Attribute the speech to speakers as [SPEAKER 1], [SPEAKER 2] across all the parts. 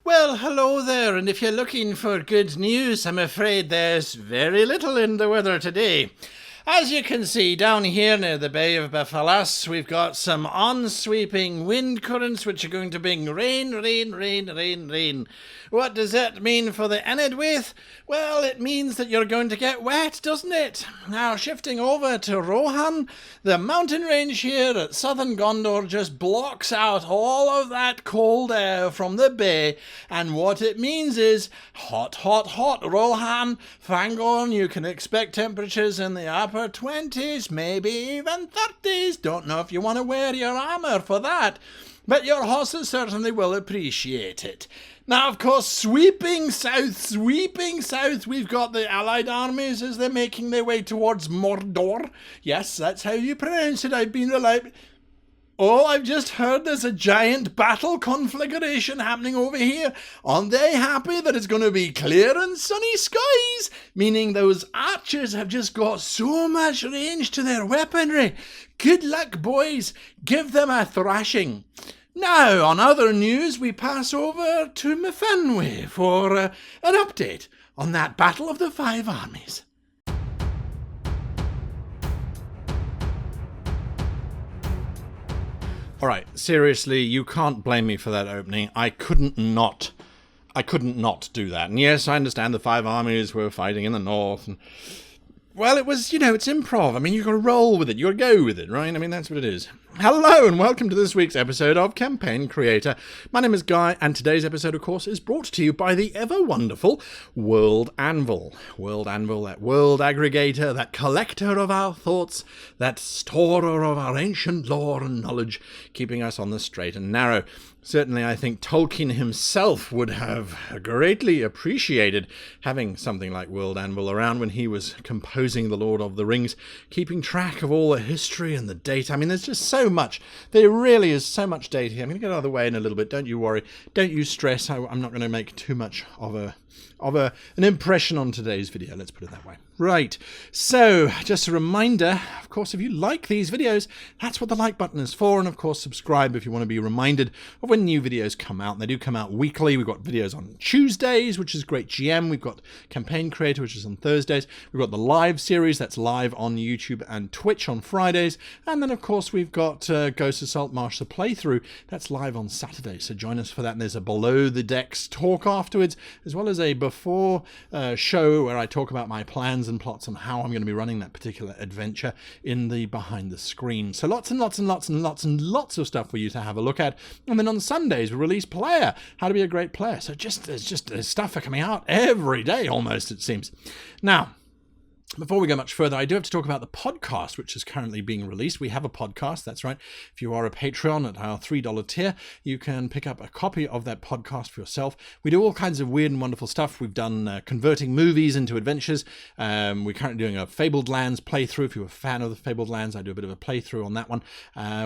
[SPEAKER 1] Well, hello there, and if you're looking for good news, I'm afraid there's very little in the weather today. As you can see down here near the Bay of Buffalas, we've got some on-sweeping wind currents which are going to bring rain. What does that mean for the Enedwaith? Well, it means that you're going to get wet, doesn't it? Now, shifting over to Rohan, the mountain range here at southern Gondor just blocks out all of that cold air from the bay, and what it means is hot Rohan. Fangorn, you can expect temperatures in the upper 20s, maybe even 30s. Don't know if you want to wear your armour for that, but your horses certainly will appreciate it. Now, of course, sweeping south, we've got the Allied armies as they're making their way towards Mordor. Yes, that's how you pronounce it. I've been reliable. Oh, I've just heard there's a giant battle conflagration happening over here. Aren't they happy that it's going to be clear and sunny skies? Meaning those archers have just got so much range to their weaponry. Good luck, boys. Give them a thrashing. Now, on other news, we pass over to Mithranwe for an update on that Battle of the Five Armies. All right, seriously, you can't blame me for that opening. I couldn't not do that. And yes, I understand the five armies were fighting in the north. And, well, it was, it's improv. I mean, you've got to roll with it. You've got to go with it, right? I mean, that's what it is. Hello and welcome to this week's episode of Campaign Creator. My name is Guy, and today's episode, of course, is brought to you by the ever-wonderful World Anvil. World Anvil, that world aggregator, that collector of our thoughts, that storer of our ancient lore and knowledge, keeping us on the straight and narrow. Certainly, I think Tolkien himself would have greatly appreciated having something like World Anvil around when he was composing The Lord of the Rings, keeping track of all the history and the data. I mean, there's just so much. There really is so much data here. I'm going to get out of the way in a little bit. Don't you worry. Don't you stress. I'm not going to make too much of an impression on today's video. Let's put it that way. Right, so just a reminder, of course, if you like these videos, that's what the like button is for, and of course subscribe if you want to be reminded of when new videos come out. And they do come out weekly. We've got videos on Tuesdays, which is Great GM. We've got Campaign Creator, which is on Thursdays. We've got the live series, that's live on YouTube and Twitch on Fridays. And then, of course, we've got Ghost Assault March the Playthrough. That's live on Saturdays, so join us for that. And there's a Below the Decks talk afterwards, as well as a before show where I talk about my plans and plots on how I'm going to be running that particular adventure in the behind the screen. So lots and lots of stuff for you to have a look at. And then on Sundays we release Player, how to be a great player. So there's stuff coming out every day almost, it seems. Now, before we go much further, I do have to talk about the podcast, which is currently being released. We have a podcast, that's right. If you are a Patreon at our $3 tier, you can pick up a copy of that podcast for yourself. We do all kinds of weird and wonderful stuff. We've done converting movies into adventures. We're currently doing a Fabled Lands playthrough. If you're a fan of the Fabled Lands, I do a bit of a playthrough on that one.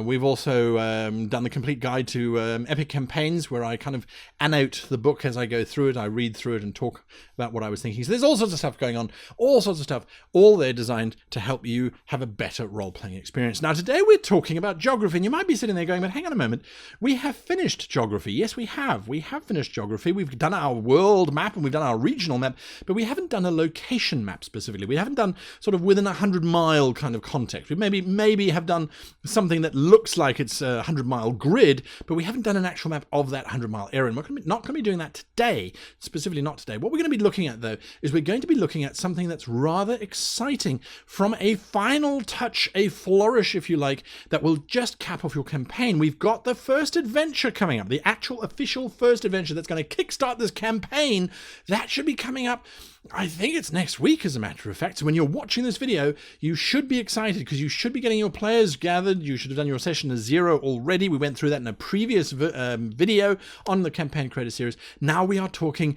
[SPEAKER 1] We've also done the complete guide to epic campaigns, where I kind of annotate the book as I go through it. I read through it and talk about what I was thinking. So there's all sorts of stuff going on, all sorts of stuff. All they're designed to help you have a better role-playing experience. Now, today we're talking about geography, and you might be sitting there going, but hang on a moment, we have finished geography. Yes, we have. We have finished geography. We've done our world map, and we've done our regional map, but we haven't done a location map specifically. We haven't done sort of within a 100-mile kind of context. We maybe have done something that looks like it's a 100-mile grid, but we haven't done an actual map of that 100-mile area, and we're not going to be doing that today, specifically not today. What we're going to be looking at, though, is we're going to be looking at something that's rather exciting from a final touch, a flourish, if you like, that will just cap off your campaign. We've got the first adventure coming up, the actual official first adventure that's going to kickstart this campaign. That should be coming up, I think it's next week, as a matter of fact. So when you're watching this video, you should be excited because you should be getting your players gathered. You should have done your session to 0 already. We went through that in a previous video on the Campaign Creator series. Now we are talking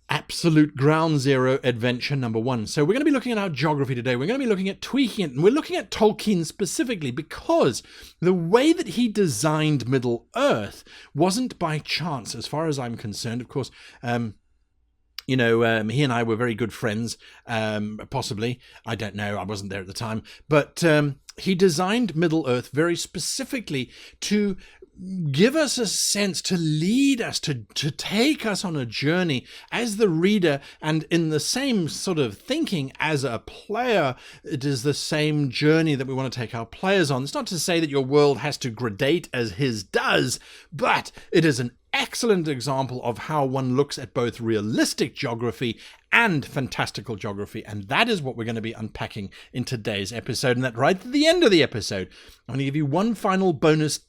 [SPEAKER 1] absolute ground zero adventure number 1. So we're going to be looking at our geography today. We're going to be looking at tweaking it, and we're looking at Tolkien specifically because the way that he designed Middle Earth wasn't by chance, as far as I'm concerned. Of course, he and I were very good friends, possibly. I don't know. I wasn't there at the time. But he designed Middle-earth very specifically to give us a sense, to lead us, to take us on a journey as the reader, and in the same sort of thinking as a player, it is the same journey that we want to take our players on. It's not to say that your world has to gradate as his does, but it is an excellent example of how one looks at both realistic geography and fantastical geography, and that is what we're going to be unpacking in today's episode. And that right at the end of the episode, I'm going to give you one final bonus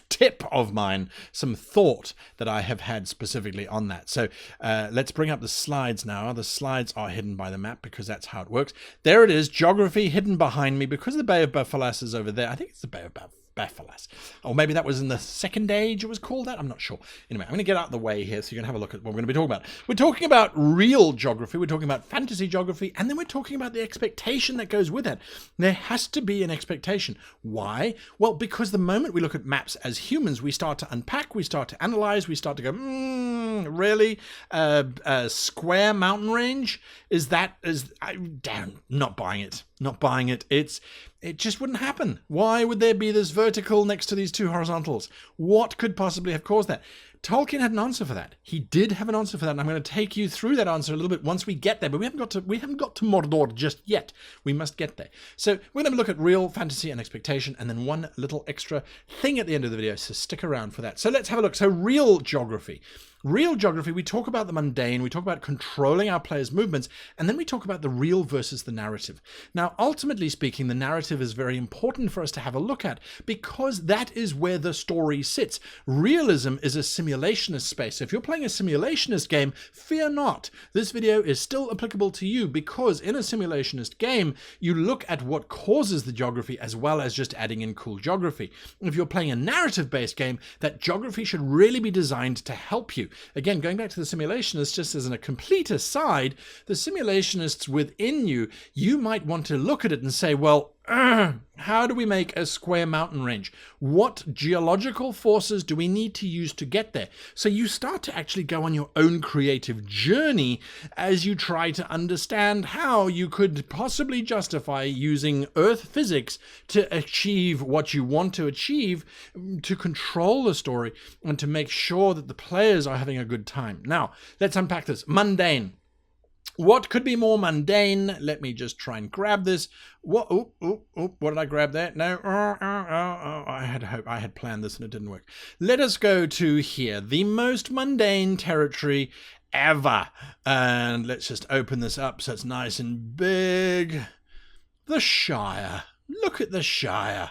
[SPEAKER 1] tip of mine, some thought that I have had specifically on that. So let's bring up the slides now. The slides are hidden by the map because that's how it works. There it is, geography hidden behind me because the Bay of Buffalas is over there. I think it's the Bay of Buffalas. Or maybe that was in the Second Age it was called that. I'm not sure. Anyway, I'm going to get out of the way here so you can have a look at what we're going to be talking about. We're talking about real geography. We're talking about fantasy geography. And then we're talking about the expectation that goes with it. There has to be an expectation. Why? Well, because the moment we look at maps as humans, we start to unpack, we start to analyze, we start to go, really? A square mountain range? Not buying it. Not buying it. It just wouldn't happen. Why would there be this vertical next to these two horizontals? What could possibly have caused that? Tolkien had an answer for that. He did have an answer for that, and I'm going to take you through that answer a little bit once we get there. But we haven't got to Mordor just yet. We must get there. So we're going to look at real fantasy and expectation, and then one little extra thing at the end of the video. So stick around for that. So let's have a look. So real geography. Real geography, we talk about the mundane, we talk about controlling our players' movements, and then we talk about the real versus the narrative. Now, ultimately speaking, the narrative is very important for us to have a look at because that is where the story sits. Realism is a simulationist space. So if you're playing a simulationist game, fear not. This video is still applicable to you because in a simulationist game, you look at what causes the geography as well as just adding in cool geography. If you're playing a narrative-based game, that geography should really be designed to help you. Again, going back to the simulationists, just as a complete aside, the simulationists within you, you might want to look at it and say, well, how do we make a square mountain range? What geological forces do we need to use to get there? So you start to actually go on your own creative journey as you try to understand how you could possibly justify using Earth physics to achieve what you want to achieve, to control the story, and to make sure that the players are having a good time. Now, let's unpack this. Mundane. What could be more mundane? Let me just try and grab this. What? What did I grab there? No. I had planned this and it didn't work. Let us go to here. The most mundane territory ever. And let's just open this up so it's nice and big. The Shire. Look at the Shire.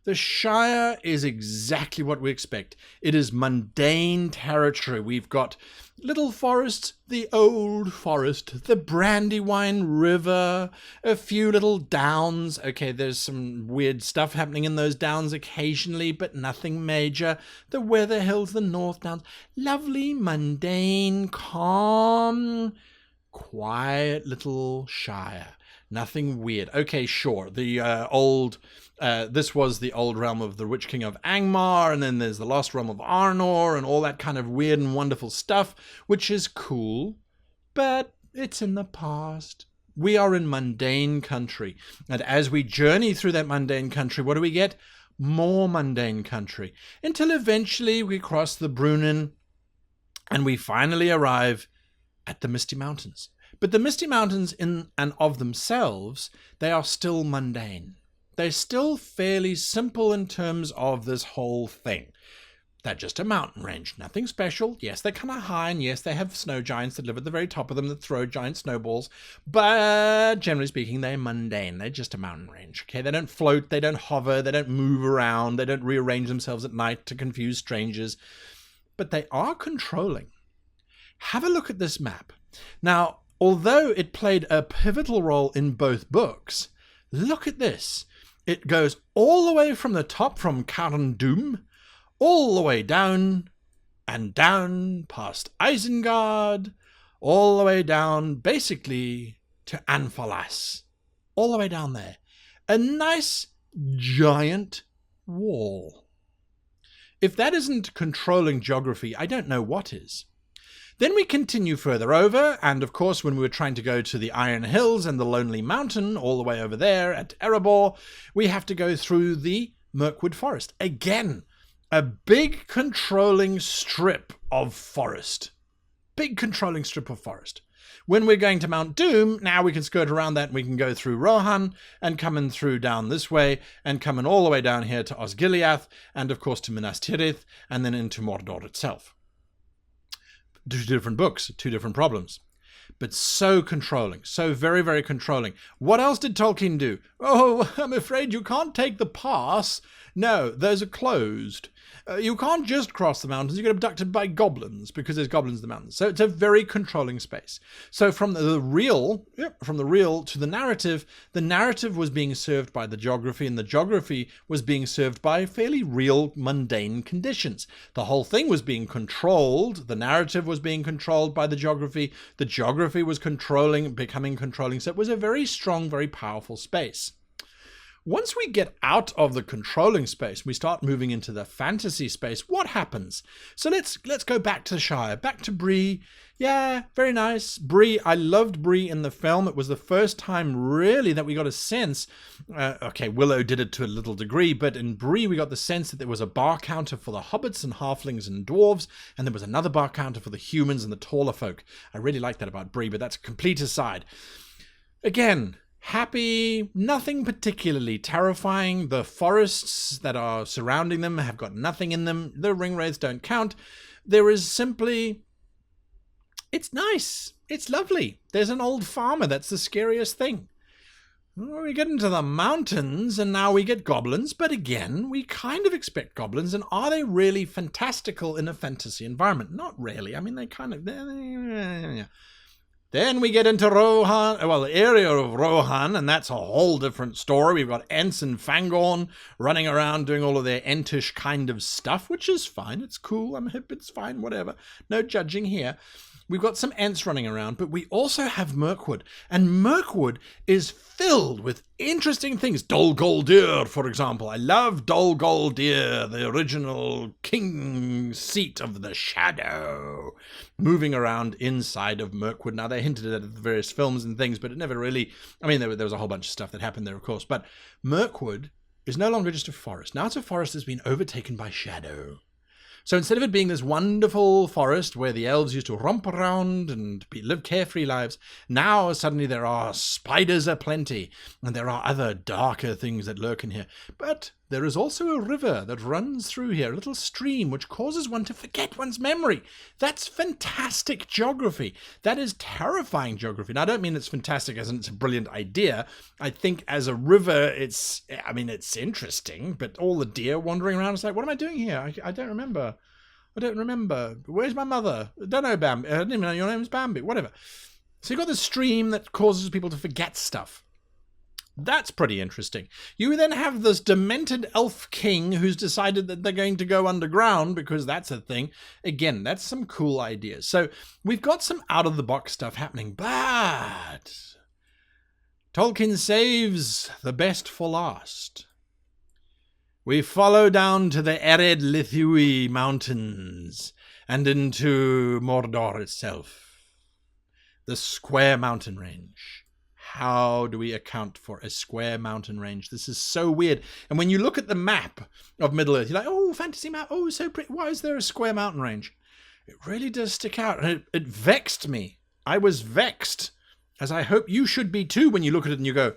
[SPEAKER 1] The Shire is exactly what we expect. It is mundane territory. We've got little forests, the old forest, the Brandywine River, a few little downs. Okay, there's some weird stuff happening in those downs occasionally, but nothing major. The Weather Hills, the North Downs. Lovely, mundane, calm, quiet little Shire. Nothing weird. Okay, sure. This was the old realm of the Witch King of Angmar, and then there's the lost realm of Arnor, and all that kind of weird and wonderful stuff, which is cool, but it's in the past. We are in mundane country, and as we journey through that mundane country, what do we get? More mundane country, until eventually we cross the Brunnen, and we finally arrive at the Misty Mountains. But the Misty Mountains in and of themselves, they are still mundane. They're still fairly simple in terms of this whole thing. They're just a mountain range, nothing special. Yes, they're kind of high, and yes, they have snow giants that live at the very top of them that throw giant snowballs. But generally speaking, they're mundane. They're just a mountain range. Okay, they don't float, they don't hover, they don't move around, they don't rearrange themselves at night to confuse strangers. But they are controlling. Have a look at this map. Now, although it played a pivotal role in both books, look at this. It goes all the way from the top, from Carndum, all the way down and down past Isengard, all the way down basically to Anfalas, all the way down there. A nice giant wall. If that isn't controlling geography, I don't know what is. Then we continue further over, and of course when we were trying to go to the Iron Hills and the Lonely Mountain, all the way over there at Erebor, we have to go through the Mirkwood Forest. Again, a big controlling strip of forest. Big controlling strip of forest. When we're going to Mount Doom, now we can skirt around that and we can go through Rohan and come in through down this way and come in all the way down here to Osgiliath and of course to Minas Tirith and then into Mordor itself. 2 different books, 2 different problems. But so controlling, so very, very controlling. What else did Tolkien do? Oh, I'm afraid you can't take the pass. No, those are closed. You can't just cross the mountains. You get abducted by goblins because there's goblins in the mountains. So it's a very controlling space. So from the real to the narrative was being served by the geography, and the geography was being served by fairly real mundane conditions. The whole thing was being controlled. The narrative was being controlled by the geography. The geography was becoming controlling. So it was a very strong, very powerful space. Once we get out of the controlling space, we start moving into the fantasy space. What happens? So let's go back to the Shire, back to Bree. Yeah, very nice. Bree, I loved Bree in the film. It was the first time really that we got a sense. Okay, Willow did it to a little degree, but in Bree we got the sense that there was a bar counter for the hobbits and halflings and dwarves, and there was another bar counter for the humans and the taller folk. I really like that about Bree, but that's a complete aside. Again, happy, nothing particularly terrifying. The forests that are surrounding them have got nothing in them. The ringwraiths don't count. There is simply... It's nice. It's lovely. There's an old farmer. That's the scariest thing. We get into the mountains and now we get goblins, but again, we kind of expect goblins, and are they really fantastical in a fantasy environment? Not really. I mean, they kind of... Then we get into Rohan, well, the area of Rohan, and that's a whole different story. We've got Ents and Fangorn running around doing all of their Entish kind of stuff, which is fine. It's cool. I'm hip. It's fine. Whatever. No judging here. We've got some Ents running around, but we also have Mirkwood. And Mirkwood is filled with interesting things. Dol Guldur, for example. I love Dol Guldur, the original king seat of the shadow, moving around inside of Mirkwood. Now, they hinted at the various films and things, but it never really... I mean, there was a whole bunch of stuff that happened there, of course. But Mirkwood is no longer just a forest. Now it's a forest that's been overtaken by shadow. So instead of it being this wonderful forest where the elves used to romp around and live carefree lives, now suddenly there are spiders aplenty, and there are other darker things that lurk in here. But there is also a river that runs through here, a little stream, which causes one to forget one's memory. That's fantastic geography. That is terrifying geography. Now, I don't mean it's fantastic as in it's a brilliant idea. I think as a river, it's interesting, but all the deer wandering around, it's like, what am I doing here? I don't remember. Where's my mother? I don't know, Bambi. I didn't even know your name's Bambi. Whatever. So you've got this stream that causes people to forget stuff. That's pretty interesting. You then have this demented elf king who's decided that they're going to go underground because that's a thing. Again, that's some cool ideas. So we've got some out-of-the-box stuff happening, but Tolkien saves the best for last. We follow down to the arid Lithui mountains and into Mordor itself. The square mountain range. How do we account for a square mountain range? This is so weird. And when you look at the map of Middle-earth, you're like, oh, fantasy map. Oh, so pretty. Why is there a square mountain range? It really does stick out. And it vexed me. I was vexed, as I hope you should be too when you look at it and you go,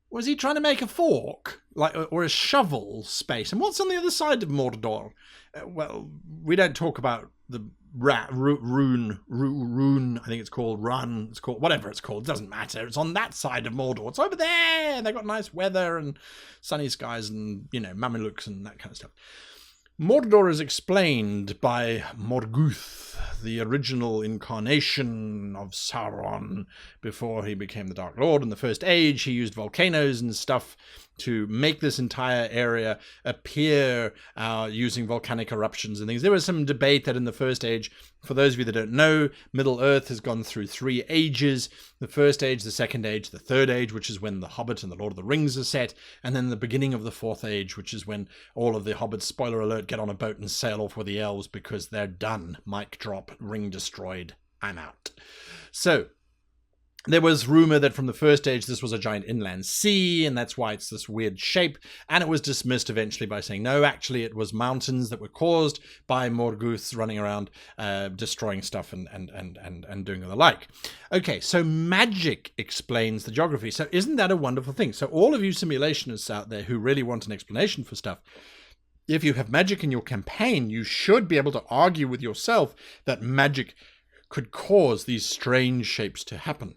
[SPEAKER 1] was he trying to make a fork or a shovel space? And what's on the other side of Mordor? Well, we don't talk about the rune, I think it's called, run, it's called, whatever it's called, it doesn't matter. It's on that side of Mordor. It's over there. They've got nice weather and sunny skies and, Mamelukes and that kind of stuff. Mordor is explained by Morgoth, the original incarnation of Sauron before he became the Dark Lord. In the First Age, he used volcanoes and stuff to make this entire area appear using volcanic eruptions and things. There was some debate that in the First Age, for those of you that don't know, Middle Earth has gone through 3 ages. The First Age, the Second Age, the Third Age, which is when The Hobbit and The Lord of the Rings are set, and then the beginning of the Fourth Age, which is when all of the Hobbits, spoiler alert, get on a boat and sail off with the elves because they're done. Mic drop, ring destroyed, I'm out. So there was rumor that from the First Age this was a giant inland sea, and that's why it's this weird shape, and it was dismissed eventually by saying, no, actually it was mountains that were caused by Morgoths running around destroying stuff and doing the like. Okay, so magic explains the geography. So isn't that a wonderful thing? So all of you simulationists out there who really want an explanation for stuff, if you have magic in your campaign, you should be able to argue with yourself that magic could cause these strange shapes to happen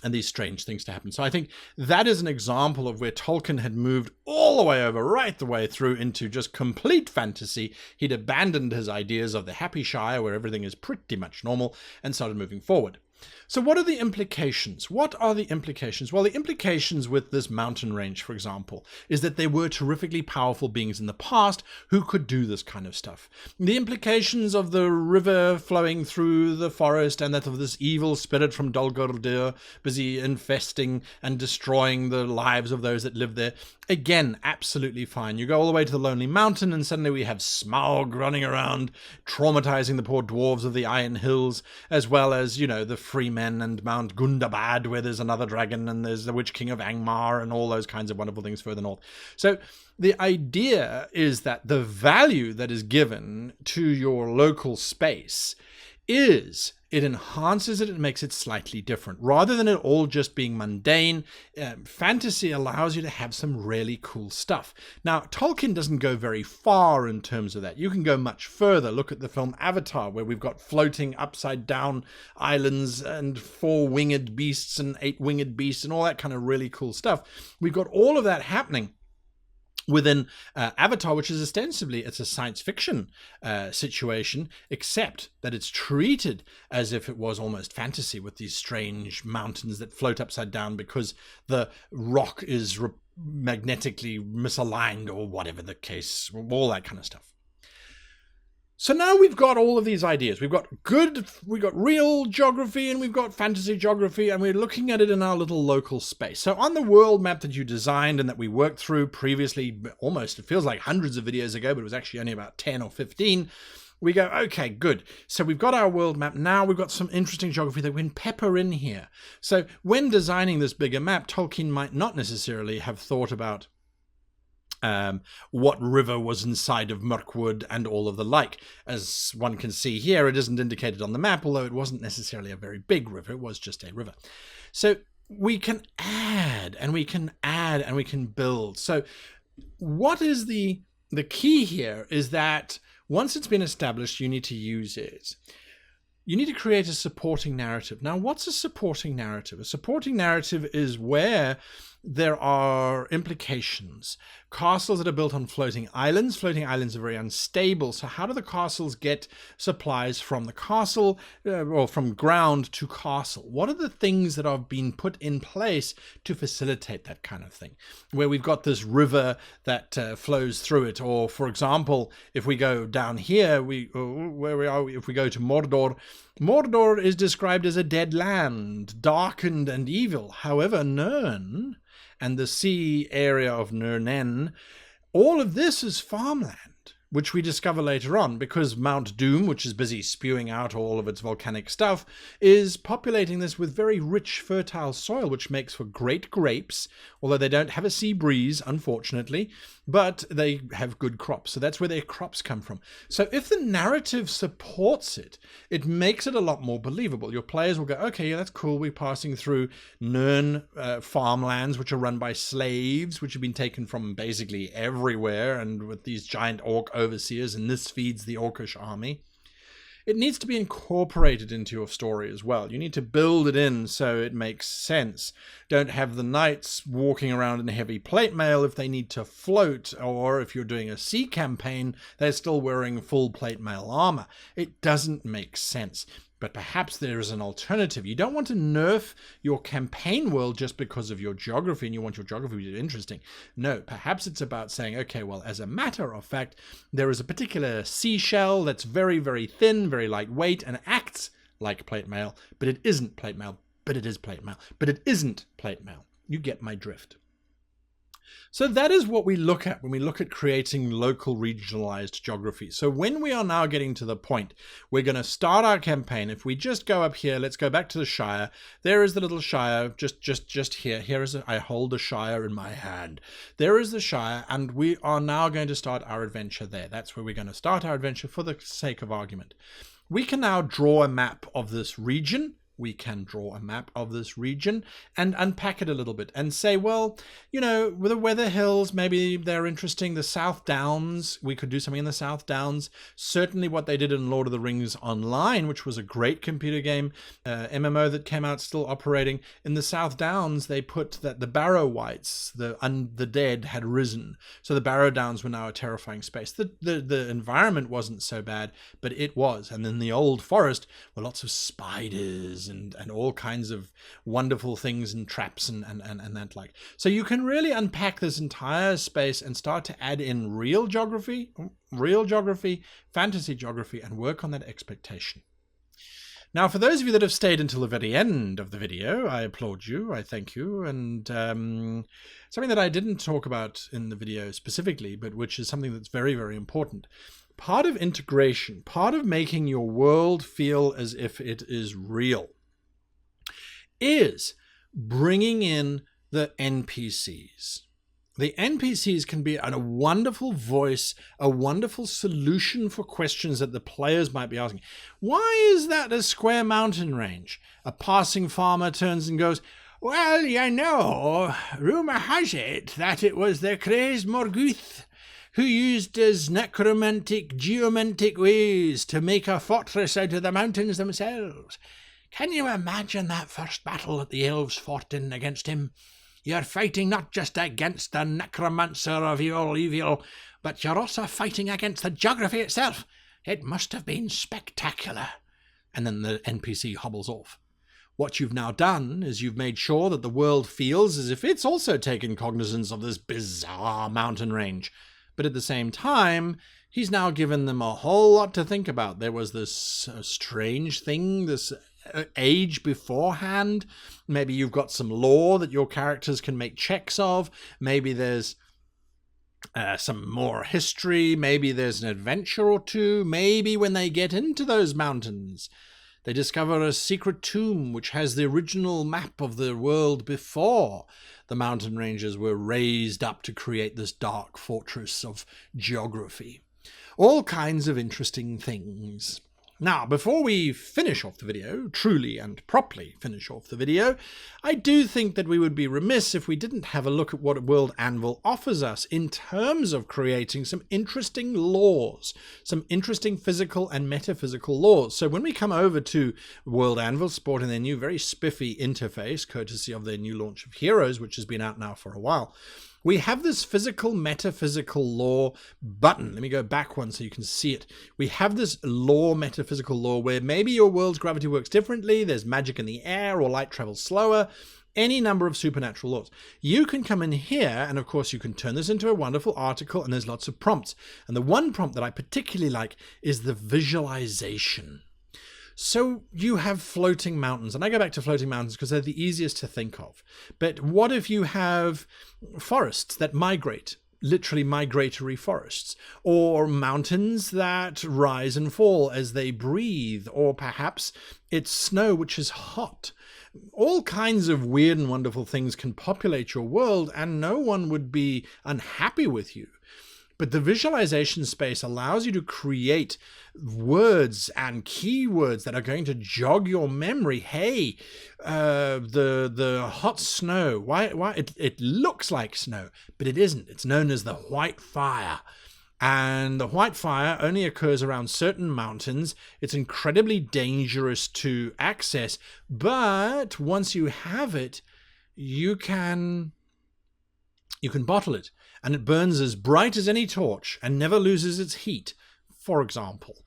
[SPEAKER 1] and these strange things to happen. So I think that is an example of where Tolkien had moved all the way over, right the way through into just complete fantasy. He'd abandoned his ideas of the Happy Shire, where everything is pretty much normal, and started moving forward. So what are the implications? What are the implications? Well, the implications with this mountain range, for example, is that there were terrifically powerful beings in the past who could do this kind of stuff. The implications of the river flowing through the forest, and that of this evil spirit from Dol Guldur busy infesting and destroying the lives of those that live there. Again, absolutely fine. You go all the way to the Lonely Mountain and suddenly we have Smaug running around, traumatizing the poor dwarves of the Iron Hills, as well as, you know, the Freemen and Mount Gundabad, where there's another dragon, and there's the Witch King of Angmar and all those kinds of wonderful things further north. So the idea is that the value that is given to your local space is it enhances it and makes it slightly different. Rather than it all just being mundane, fantasy allows you to have some really cool stuff. Now, Tolkien doesn't go very far in terms of that. You can go much further. Look at the film Avatar, where we've got floating upside-down islands and 4-winged beasts and 8-winged beasts and all that kind of really cool stuff. We've got all of that happening within Avatar, which is ostensibly, it's a science fiction situation, except that it's treated as if it was almost fantasy, with these strange mountains that float upside down because the rock is magnetically misaligned, or whatever the case, all that kind of stuff. So now we've got all of these ideas. We've got real geography, and we've got fantasy geography, and we're looking at it in our little local space. So on the world map that you designed and that we worked through previously, almost, it feels like hundreds of videos ago, but it was actually only about 10 or 15, we go, okay, good. So we've got our world map. Now we've got some interesting geography that we can pepper in here. So when designing this bigger map, Tolkien might not necessarily have thought about what river was inside of Mirkwood and all of the like. As one can see here, it isn't indicated on the map, although it wasn't necessarily a very big river. It was just a river. So we can add, and we can add, and we can build. So what is the key here is that once it's been established, you need to use it. You need to create a supporting narrative. Now, what's a supporting narrative? A supporting narrative is where there are implications. Castles that are built on floating islands. Floating islands are very unstable. So how do the castles get supplies from the castle, or from ground to castle? What are the things that have been put in place to facilitate that kind of thing? Where we've got this river that flows through it. Or, for example, if we go down here, if we go to Mordor, Mordor is described as a dead land, darkened and evil. However, Nirn and the sea area of Nirnen, all of this is farmland, which we discover later on, because Mount Doom, which is busy spewing out all of its volcanic stuff, is populating this with very rich, fertile soil, which makes for great grapes, although they don't have a sea breeze, unfortunately, but they have good crops. So that's where their crops come from. So if the narrative supports it, it makes it a lot more believable. Your players will go, okay, yeah, that's cool. We're passing through Nirn farmlands, which are run by slaves, which have been taken from basically everywhere, and with these giant orc overseers, and this feeds the orcish army. It needs to be incorporated into your story as well. You need to build it in so it makes sense. Don't have the knights walking around in heavy plate mail if they need to float, or if you're doing a sea campaign, they're still wearing full plate mail armor. It doesn't make sense. But perhaps there is an alternative. You don't want to nerf your campaign world just because of your geography and you want your geography to be interesting. No, perhaps it's about saying, okay, well, as a matter of fact, there is a particular seashell that's very, very thin, very lightweight, and acts like plate mail, but it isn't plate mail, but it is plate mail, but it isn't plate mail. You get my drift. So that is what we look at when we look at creating local regionalized geography. So when we are now getting to the point, we're going to start our campaign. If we just go up here, let's go back to the Shire. There is the little Shire, just here. Here is I hold the Shire in my hand. There is the Shire, and we are now going to start our adventure there. That's where we're going to start our adventure for the sake of argument. We can now draw a map of this region. We can draw a map of this region and unpack it a little bit and say, well, you know, with the Weather Hills, maybe they're interesting. The South Downs, we could do something in the South Downs. Certainly what they did in Lord of the Rings Online, which was a great computer game, MMO that came out still operating. In the South Downs, they put that the Barrow Wights, the dead, had risen. So the Barrow Downs were now a terrifying space. The environment wasn't so bad, but it was. And in the Old Forest were lots of spiders and all kinds of wonderful things and traps and that like. So you can really unpack this entire space and start to add in real geography, fantasy geography, and work on that expectation. Now, for those of you that have stayed until the very end of the video, I applaud you, I thank you, and something that I didn't talk about in the video specifically, but which is something that's very, very important. Part of integration, part of making your world feel as if it is real, is bringing in the NPCs. The NPCs can be a wonderful voice, a wonderful solution for questions that the players might be asking. Why is that a square mountain range? A passing farmer turns and goes, well, you know, rumour has it that it was the crazed Morgoth who used his necromantic, geomantic ways to make a fortress out of the mountains themselves. Can you imagine that first battle that the elves fought in against him? You're fighting not just against the necromancer of all evil, but you're also fighting against the geography itself. It must have been spectacular. And then the NPC hobbles off. What you've now done is you've made sure that the world feels as if it's also taken cognizance of this bizarre mountain range. But at the same time, he's now given them a whole lot to think about. There was this strange thing, this age beforehand. Maybe you've got some lore that your characters can make checks of. Maybe there's some more history. Maybe there's an adventure or two. Maybe when they get into those mountains, they discover a secret tomb which has the original map of the world before the mountain ranges were raised up to create this dark fortress of geography. All kinds of interesting things. Now, before we finish off the video, truly and properly finish off the video, I do think that we would be remiss if we didn't have a look at what World Anvil offers us in terms of creating some interesting laws, some interesting physical and metaphysical laws. So when we come over to World Anvil, sporting their new very spiffy interface, courtesy of their new launch of Heroes, which has been out now for a while, we have this physical, metaphysical law button. Let me go back one so you can see it. We have this law, metaphysical law, where maybe your world's gravity works differently. There's magic in the air, or light travels slower. Any number of supernatural laws. You can come in here, and of course you can turn this into a wonderful article, and there's lots of prompts. And the one prompt that I particularly like is the visualization. So you have floating mountains, and I go back to floating mountains because they're the easiest to think of. But what if you have forests that migrate, literally migratory forests, or mountains that rise and fall as they breathe, or perhaps it's snow which is hot. All kinds of weird and wonderful things can populate your world, and no one would be unhappy with you. But the visualization space allows you to create words and keywords that are going to jog your memory. Hey, the hot snow. Why? It looks like snow, but it isn't. It's known as the white fire. And the white fire only occurs around certain mountains. It's incredibly dangerous to access. But once you have it, you can bottle it. And it burns as bright as any torch and never loses its heat for example.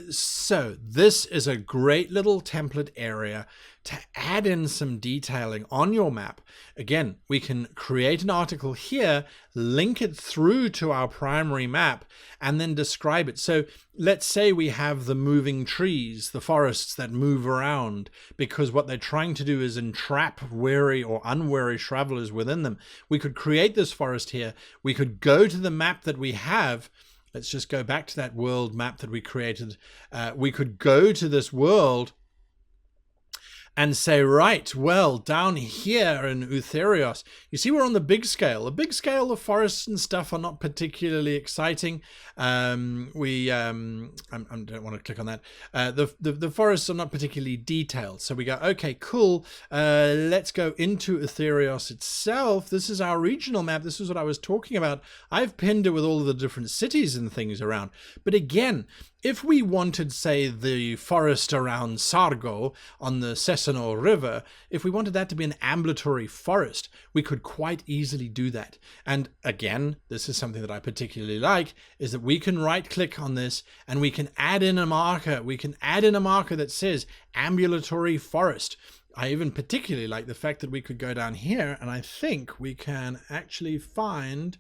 [SPEAKER 1] So this is a great little template area to add in some detailing on your map. Again, we can create an article here, link it through to our primary map, and then describe it. So let's say we have the moving trees, the forests that move around, because what they're trying to do is entrap wary or unwary travelers within them. We could create this forest here. We could go to the map that we have. Let's just go back to that world map that we created. We could go to this world and say, right, well, down here in Utherios, you see we're on the big scale. The big scale, the forests and stuff are not particularly exciting. I don't want to click on that. The forests are not particularly detailed. So we go, okay, cool. Let's go into Utherios itself. This is our regional map. This is what I was talking about. I've pinned it with all of the different cities and things around. But again, if we wanted, say, the forest around Sargo on the Cessanor River, if we wanted that to be an ambulatory forest, we could quite easily do that. And again, this is something that I particularly like, is that we can right-click on this and we can add in a marker. We can add in a marker that says ambulatory forest. I even particularly like the fact that we could go down here and I think we can actually find,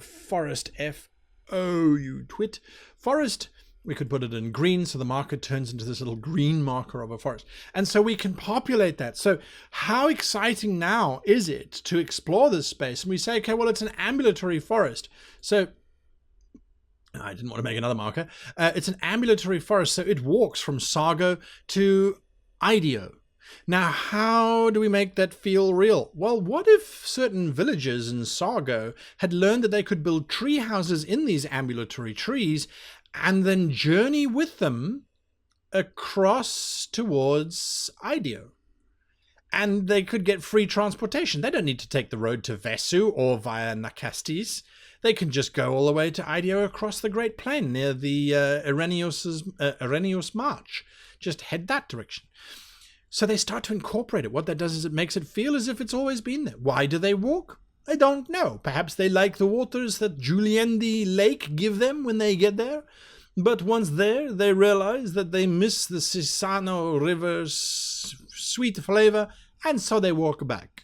[SPEAKER 1] forest, F-O, you twit, forest. We could put it in green so the marker turns into this little green marker of a forest. And so we can populate that. So how exciting now is it to explore this space? And we say, okay, well, it's an ambulatory forest. So I didn't want to make another marker. It's an ambulatory forest. So it walks from Sargo to Ideo. Now, how do we make that feel real? Well, what if certain villagers in Sargo had learned that they could build tree houses in these ambulatory trees and then journey with them across towards Ideo? And they could get free transportation. They don't need to take the road to Vesu or via Nakastis. They can just go all the way to Ideo across the Great Plain near the Erenios March. Just head that direction. So they start to incorporate it. What that does is it makes it feel as if it's always been there. Why do they walk? I don't know. Perhaps they like the waters that Juliendi Lake give them when they get there. But once there, they realize that they miss the Sisano River's sweet flavor, and so they walk back.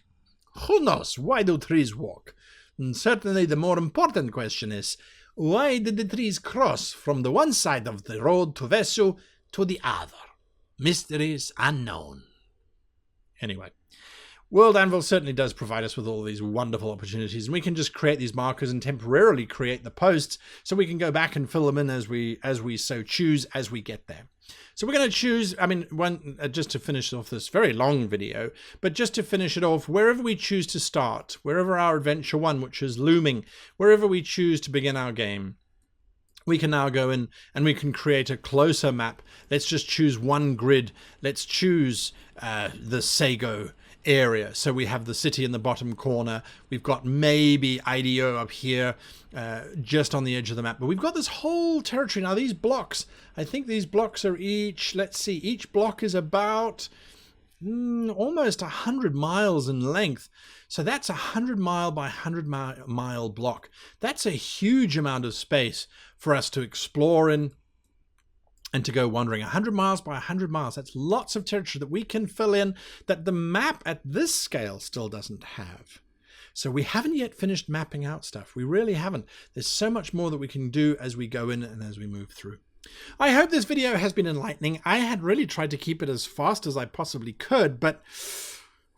[SPEAKER 1] Who knows? Why do trees walk? And certainly the more important question is, why did the trees cross from the one side of the road to Vesu to the other? Mysteries unknown. Anyway, World Anvil certainly does provide us with all these wonderful opportunities, and we can just create these markers and temporarily create the posts so we can go back and fill them in as we so choose as we get there. So we're going to choose, just to finish off this very long video, but just to finish it off, wherever we choose to start, wherever our adventure one, which is looming, wherever we choose to begin our game, we can now go in and we can create a closer map. Let's just choose one grid. Let's choose the Sago area. So we have the city in the bottom corner. We've got maybe Ideo up here, just on the edge of the map. But we've got this whole territory. Now these blocks, I think these blocks are each, let's see, each block is about almost 100 miles in length. So that's a 100-mile by 100-mile block. That's a huge amount of space for us to explore in and to go wandering. 100 miles by 100 miles. That's lots of territory that we can fill in that the map at this scale still doesn't have. So we haven't yet finished mapping out stuff. We really haven't. There's so much more that we can do as we go in and as we move through. I hope this video has been enlightening. I had really tried to keep it as fast as I possibly could, but,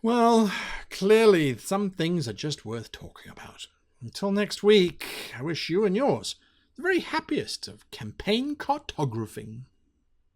[SPEAKER 1] well, clearly some things are just worth talking about. Until next week, I wish you and yours the very happiest of campaign cartographing.